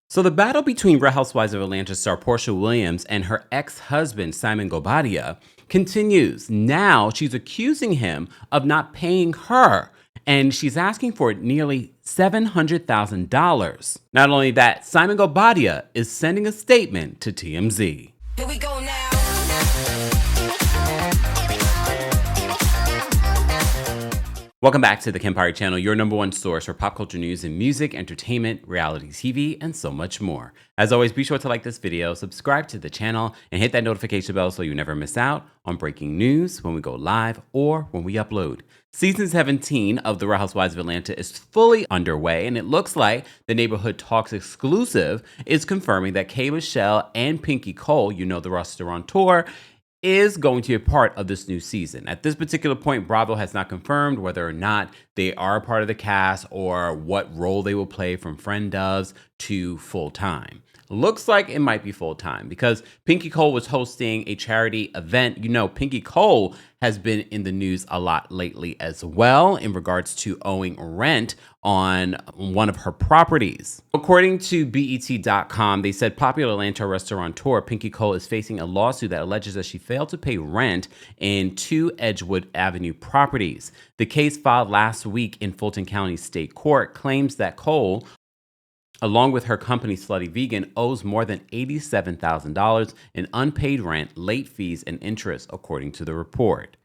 So the battle between Real Housewives of Atlanta star Porsha Williams and her ex-husband Simon Guobadia continues. Now she's accusing him of not paying her, and she's asking for nearly $700,000. Not only that, Simon Guobadia is sending a statement to TMZ. Here we go now. Welcome back to the Kempire channel, your number one source for pop culture news and music, entertainment, reality TV, and so much more. As always, be sure to like this video, subscribe to the channel, and hit that notification bell so you never miss out on breaking news when we go live or when we upload. Season 17 of The Real Housewives of Atlanta is fully underway, and it looks like the Neighborhood Talks exclusive is confirming that K. Michelle and Pinky Cole, you know, the restaurateur, is going to be a part of this new season. At this particular point, Bravo has not confirmed whether or not they are a part of the cast or what role they will play from friend doves to full-time. Looks like it might be full-time because Pinky Cole was hosting a charity event. You know, Pinky Cole has been in the news a lot lately as well in regards to owing rent on one of her properties. According to BET.com, they said popular Atlanta restaurateur Pinky Cole is facing a lawsuit that alleges that she failed to pay rent in 2 Edgewood Avenue properties. The case filed last week in Fulton County State Court claims that Cole, along with her company Slutty Vegan, owes more than $87,000 in unpaid rent, late fees, and interest, according to the report.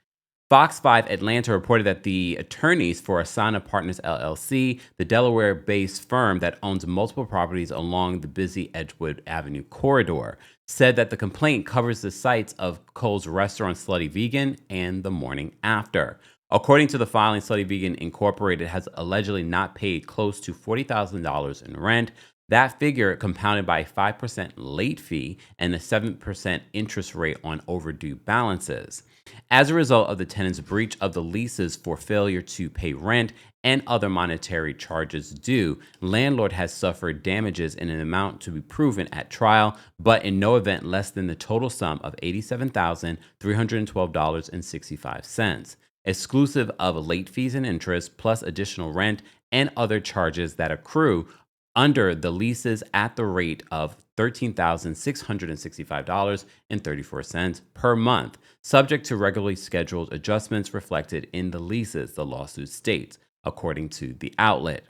Fox 5 Atlanta reported that the attorneys for Asana Partners LLC, the Delaware-based firm that owns multiple properties along the busy Edgewood Avenue corridor, said that the complaint covers the sites of Cole's restaurant Slutty Vegan and The Morning After. According to the filing, Slutty Vegan Incorporated has allegedly not paid close to $40,000 in rent. That figure compounded by a 5% late fee and a 7% interest rate on overdue balances. As a result of the tenant's breach of the leases for failure to pay rent and other monetary charges due, landlord has suffered damages in an amount to be proven at trial, but in no event less than the total sum of $87,312.65. Exclusive of late fees and interest, plus additional rent and other charges that accrue under the leases at the rate of $13,665.34 per month, subject to regularly scheduled adjustments reflected in the leases, the lawsuit states, according to the outlet.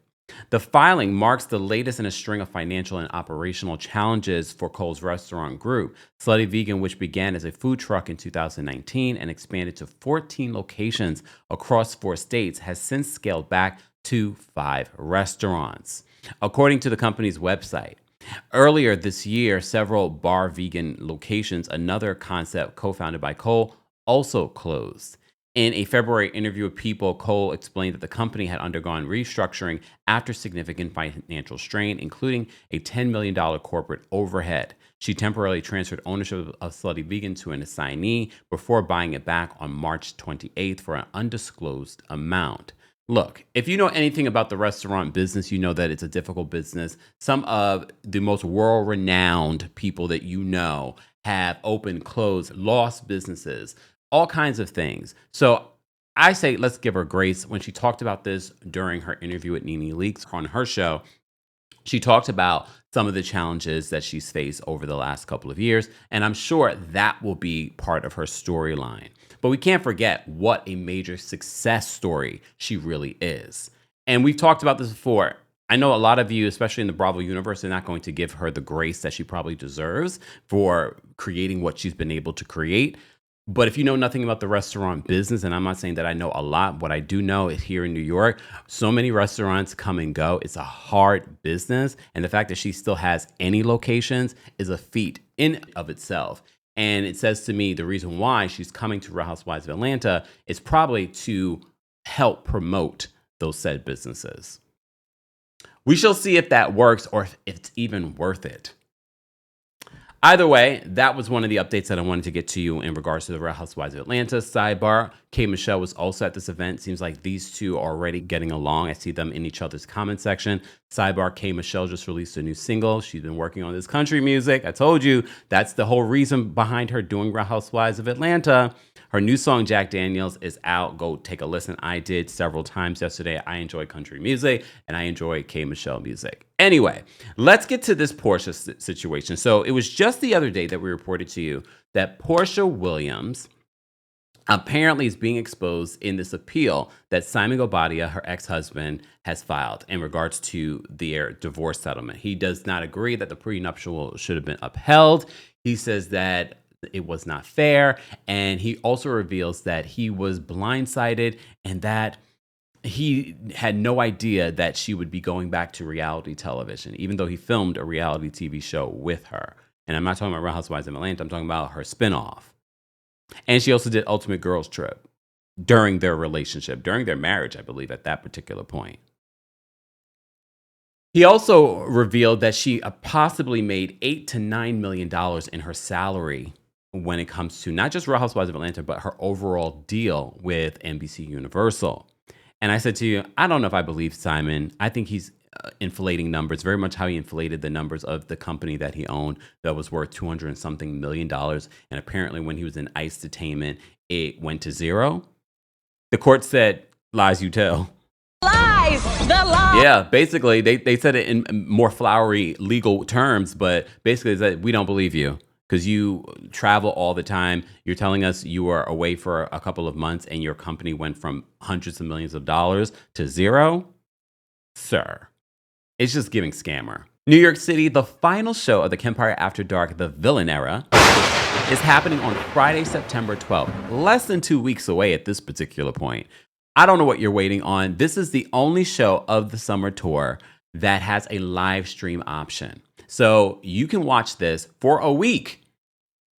The filing marks the latest in a string of financial and operational challenges for Cole's restaurant group. Slutty Vegan, which began as a food truck in 2019 and expanded to 14 locations across 4 states, has since scaled back to 5 restaurants, according to the company's website. Earlier this year, several bar vegan locations, another concept co-founded by Cole, also closed. In a February interview with People, Cole explained that the company had undergone restructuring after significant financial strain, including a $10 million corporate overhead. She temporarily transferred ownership of Slutty Vegan to an assignee before buying it back on March 28th for an undisclosed amount. Look, if you know anything about the restaurant business, you know that it's a difficult business. Some of the most world-renowned people that you know have opened, closed, lost businesses, all kinds of things. So I say let's give her grace. When she talked about this during her interview with Nene Leakes on her show, she talked about some of the challenges that she's faced over the last couple of years, and I'm sure that will be part of her storyline. But we can't forget what a major success story she really is. And we've talked about this before. I know a lot of you, especially in the Bravo universe, are not going to give her the grace that she probably deserves for creating what she's been able to create. But if you know nothing about the restaurant business, and I'm not saying that I know a lot, what I do know is here in New York, so many restaurants come and go. It's a hard business. And the fact that she still has any locations is a feat in of itself. And it says to me the reason why she's coming to Real Housewives of Atlanta is probably to help promote those said businesses. We shall see if that works or if it's even worth it. Either way, that was one of the updates that I wanted to get to you in regards to the Real Housewives of Atlanta. Sidebar, K. Michelle was also at this event. Seems like these two are already getting along. I see them in each other's comment section. Sidebar, K. Michelle just released a new single. She's been working on this country music. I told you, that's the whole reason behind her doing Real Housewives of Atlanta. Her new song, Jack Daniels, is out. Go take a listen. I did several times yesterday. I enjoy country music, and I enjoy K. Michelle music. Anyway, let's get to this Porsha situation. So it was just the other day that we reported to you that Porsha Williams apparently is being exposed in this appeal that Simon Guobadia, her ex-husband, has filed in regards to their divorce settlement. He does not agree that the prenuptial should have been upheld. He says that it was not fair, and he also reveals that he was blindsided and that he had no idea that she would be going back to reality television, even though he filmed a reality TV show with her. And I'm not talking about Real Housewives of Atlanta. I'm talking about her spinoff. And she also did Ultimate Girls Trip during their relationship, during their marriage, I believe, at that particular point. He also revealed that she possibly made $8 to $9 million in her salary when it comes to not just Real Housewives of Atlanta, but her overall deal with NBC Universal. And I said to you, I don't know if I believe Simon. I think he's inflating numbers, very much how he inflated the numbers of the company that he owned that was worth $200 and something million. And apparently when he was in ICE detainment, it went to zero. The court said, lies you tell. Lies, the law. Yeah, basically they said it in more flowery legal terms, but basically they said, we don't believe you. Because you travel all the time. You're telling us you were away for a couple of months and your company went from hundreds of millions of dollars to zero? Sir, it's just giving scammer. New York City, the final show of the Kempire After Dark, The Villain Era, is happening on Friday, September 12th. Less than 2 weeks away at this particular point. I don't know what you're waiting on. This is the only show of the summer tour that has a live stream option. So you can watch this for a week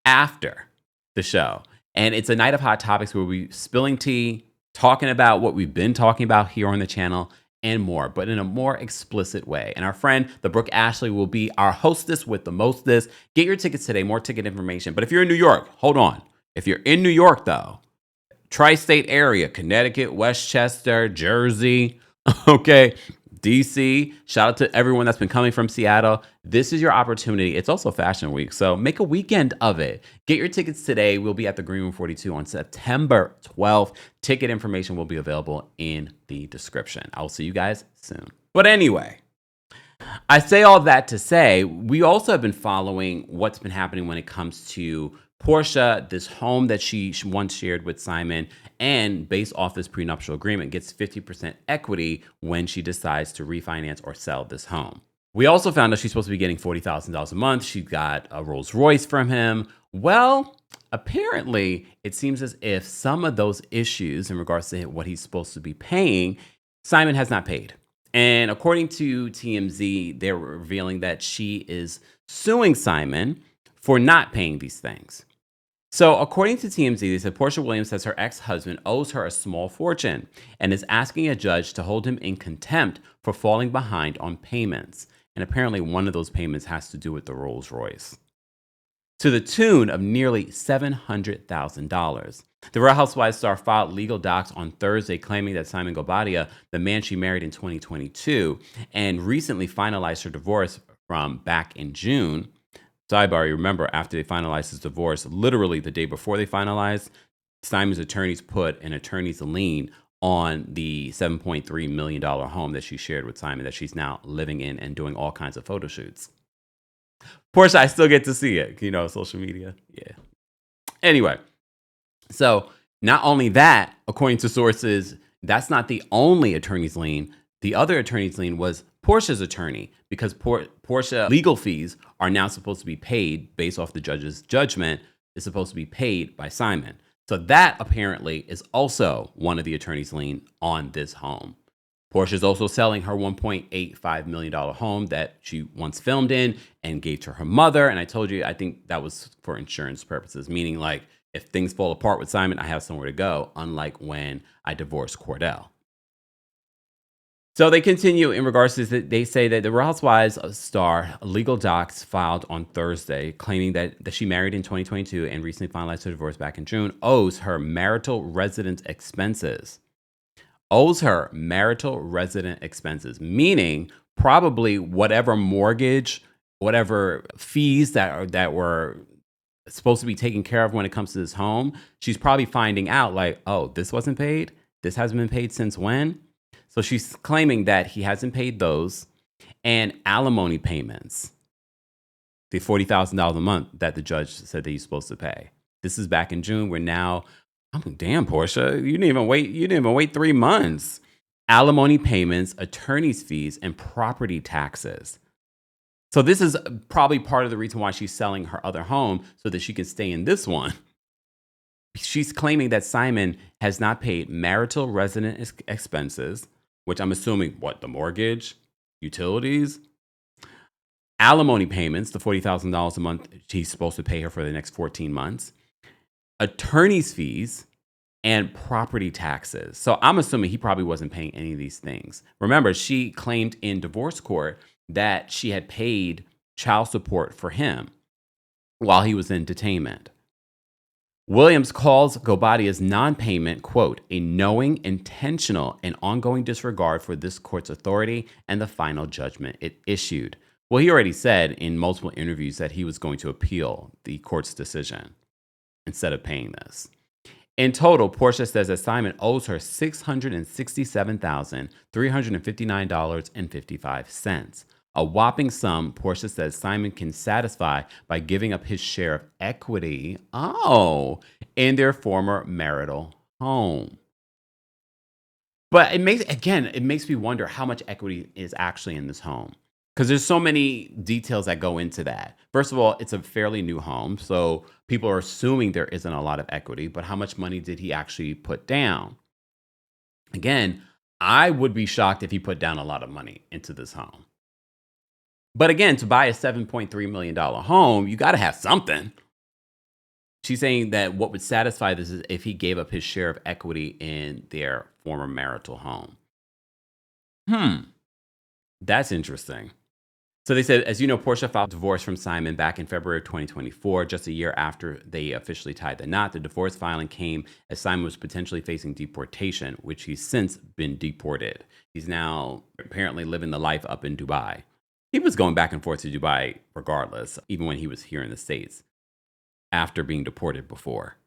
after the show. And it's a night of hot topics where we're spilling tea, talking about what we've been talking about here on the channel and more, but in a more explicit way. And our friend, the Brooke Ashley, will be our hostess with the mostest. Get your tickets today, more ticket information. But if you're in New York, hold on. If you're in New York, though, tri-state area, Connecticut, Westchester, Jersey, okay, DC, shout out to everyone that's been coming from Seattle. This is your opportunity. It's also Fashion Week, so make a weekend of it. Get your tickets today. We'll be at the Green Room 42 on September 12th. Ticket information will be available in the description. I'll see you guys soon. But anyway, I say all that to say, we also have been following what's been happening when it comes to Porsha, this home that she once shared with Simon, and based off this prenuptial agreement, gets 50% equity when she decides to refinance or sell this home. We also found out she's supposed to be getting $40,000 a month. She got a Rolls Royce from him. Well, apparently, it seems as if some of those issues in regards to what he's supposed to be paying, Simon has not paid. And according to TMZ, they're revealing that she is suing Simon for not paying these things. So according to TMZ, they said Porsha Williams says her ex-husband owes her a small fortune and is asking a judge to hold him in contempt for falling behind on payments. And apparently one of those payments has to do with the Rolls Royce, to the tune of nearly $700,000. The Real Housewives star filed legal docs on Thursday claiming that Simon Guobadia, the man she married in 2022 and recently finalized her divorce from back in June. Sidebar, you remember after they finalized his divorce, literally the day before they finalized, Simon's attorneys put an attorney's lien on the $7.3 million home that she shared with Simon that she's now living in and doing all kinds of photo shoots. Porsha, I still get to see it, social media. Yeah. Anyway, so not only that, according to sources, that's not the only attorney's lien. The other attorney's lien was Porsha's attorney, because Porsha legal fees are now supposed to be paid based off the judge's judgment, is supposed to be paid by Simon. So that apparently is also one of the attorney's lien on this home. Porsha is also selling her $1.85 million home that she once filmed in and gave to her mother. And I told you, I think that was for insurance purposes, meaning like if things fall apart with Simon, I have somewhere to go, unlike when I divorced Cordell. So they continue in regards to this. They say that the Real Housewives star legal docs filed on Thursday claiming that she married in 2022 and recently finalized her divorce back in June owes her marital residence expenses. Meaning probably whatever mortgage, whatever fees that were supposed to be taken care of when it comes to this home, she's probably finding out like, oh, this wasn't paid? This hasn't been paid since when? So she's claiming that he hasn't paid those and alimony payments. The $40,000 a month that the judge said that he's supposed to pay. This is back in June. We're now, damn, Porsha, you didn't even wait 3 months. Alimony payments, attorney's fees, and property taxes. So this is probably part of the reason why she's selling her other home so that she can stay in this one. She's claiming that Simon has not paid marital resident expenses, which I'm assuming, the mortgage, utilities, alimony payments, the $40,000 a month he's supposed to pay her for the next 14 months, attorney's fees, and property taxes. So I'm assuming he probably wasn't paying any of these things. Remember, she claimed in divorce court that she had paid child support for him while he was in detainment. Williams calls Guobadia's non-payment, quote, a knowing, intentional, and ongoing disregard for this court's authority and the final judgment it issued. Well, he already said in multiple interviews that he was going to appeal the court's decision instead of paying this. In total, Porsha says that Simon owes her $667,359.55. A whopping sum Porsha says Simon can satisfy by giving up his share of equity, in their former marital home. But it makes me wonder how much equity is actually in this home. Because there's so many details that go into that. First of all, it's a fairly new home, so people are assuming there isn't a lot of equity, but how much money did he actually put down? Again, I would be shocked if he put down a lot of money into this home. But again, to buy a $7.3 million home, you got to have something. She's saying that what would satisfy this is if he gave up his share of equity in their former marital home. That's interesting. So they said, as you know, Porsha filed divorce from Simon back in February of 2024, just a year after they officially tied the knot. The divorce filing came as Simon was potentially facing deportation, which he's since been deported. He's now apparently living the life up in Dubai. He was going back and forth to Dubai regardless, even when he was here in the States, after being deported before.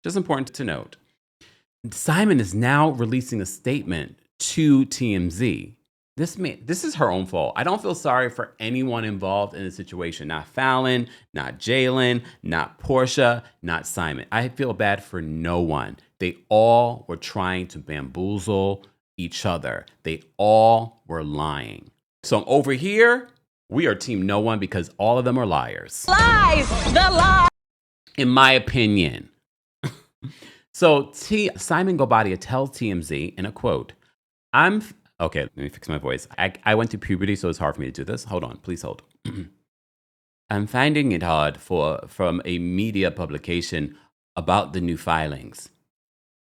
Just important to note. Simon is now releasing a statement to TMZ. This is her own fault. I don't feel sorry for anyone involved in the situation. Not Fallon, not Jalen, not Porsha, not Simon. I feel bad for no one. They all were trying to bamboozle each other. They all were lying. So over here, we are team no one because all of them are liars. Lies, the lie. In my opinion. So Simon Guobadia tells TMZ in a quote, okay, let me fix my voice. I went through puberty, so it's hard for me to do this. Hold on, please hold. I'm finding it hard from a media publication about the new filings.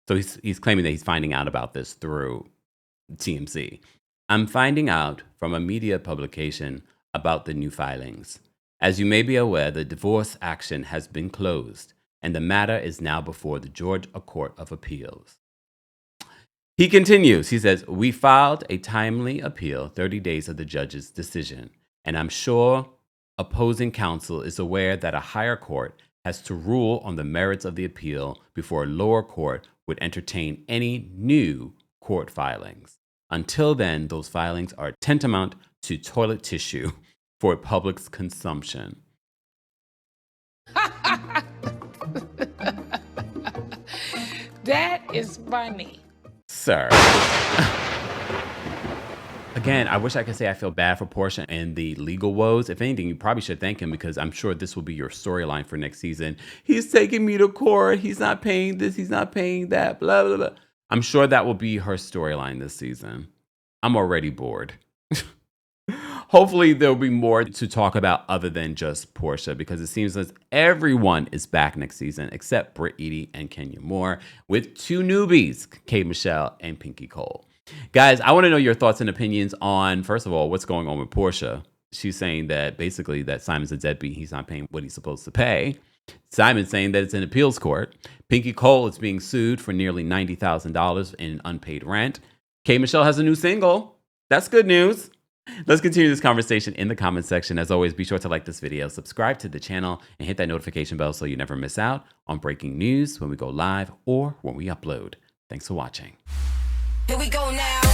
So he's claiming that he's finding out about this through TMZ. I'm finding out from a media publication about the new filings. As you may be aware, the divorce action has been closed, and the matter is now before the Georgia Court of Appeals. He continues, he says, we filed a timely appeal 30 days of the judge's decision, and I'm sure opposing counsel is aware that a higher court has to rule on the merits of the appeal before a lower court would entertain any new court filings. Until then, those filings are tantamount to toilet tissue for public's consumption. That is funny. Sir. Again, I wish I could say I feel bad for Porsha and the legal woes. If anything, you probably should thank him because I'm sure this will be your storyline for next season. He's taking me to court. He's not paying this. He's not paying that. Blah, blah, blah. I'm sure that will be her storyline this season. I'm already bored. Hopefully there'll be more to talk about other than just Porsha because it seems as everyone is back next season except Britt Edie and Kenya Moore with two newbies, K. Michelle and Pinky Cole. Guys, I want to know your thoughts and opinions on, first of all, what's going on with Porsha. She's saying that basically that Simon's a deadbeat. He's not paying what he's supposed to pay. Simon's saying that it's an appeals court. Pinky Cole is being sued for nearly $90,000 in unpaid rent. K. Michelle has a new single. That's good news. Let's continue this conversation in the comments section. As always, be sure to like this video, subscribe to the channel, and hit that notification bell so you never miss out on breaking news when we go live or when we upload. Thanks for watching. Here we go now.